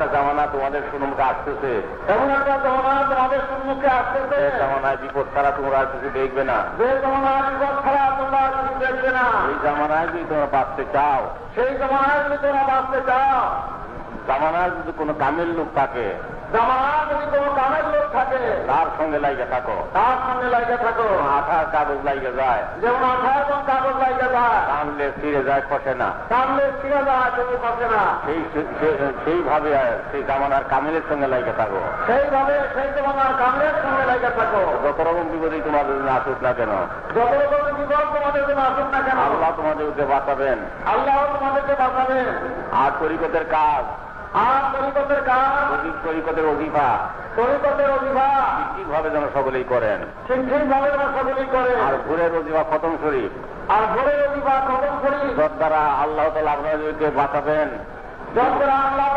একটা জামানা তোমাদের সম্মুখে আসতেছে, এমন একটা জামানা তোমাদের সম্মুখে আসতেছে, যে জামানায় বিপদ ছাড়া তোমরা আর কিছু দেখবে না। যে জামানায় বিপদ ছাড়া তোমরা আর কিছু দেখবে না। এই জামানায় যদি তোমরা বাঁচতে চাও, সেই জামানায় যদি তোমরা বাঁচতে চাও, জামানায় যদি কোনো কামের লোক থাকে, জামানায় যদি কোনো কামের লোক থাকে, তার সঙ্গে লাইগে থাকো। তার সঙ্গে লাগে থাকো। আঠার কাগজ লাইগে যায়, যেমন আঠা এবং কাগজ লাগে যায়, টানলে ফিরে যায়, খসে না। সামনে ফিরে যায়, তুমি পাচ্ছে না। সেইভাবে সেই জামানার কামিলের সঙ্গে লাইগে থাকো। সেইভাবে সেই জামানার কামের সঙ্গে লাগে থাকো। যত রকম বিপদই তোমাদের জন্য আসুক না কেন, যত রকম বিপদ তোমাদের জন্য আসুক না কেন, আল্লাহ তোমাদেরকে বাঁচাবেন। আল্লাহ তোমাদেরকে বাঁচাবেন। আর তরিকতের কাজ, আর তরিকতের কাজ, তরিকতের অজিফা তরিকতের অভিভাব ঠিকভাবে যেন সকলেই করেন। ঠিকভাবে ওরা সকলেই করে। আর ভোরের অজিফা খতম শরীফ, আর ভোরের অভিভাব খতম করি, যত দ্বারা আল্লাহ তাআলা আপনাদেরকে বাঁচাবেন। যত দ্বারা আল্লাহ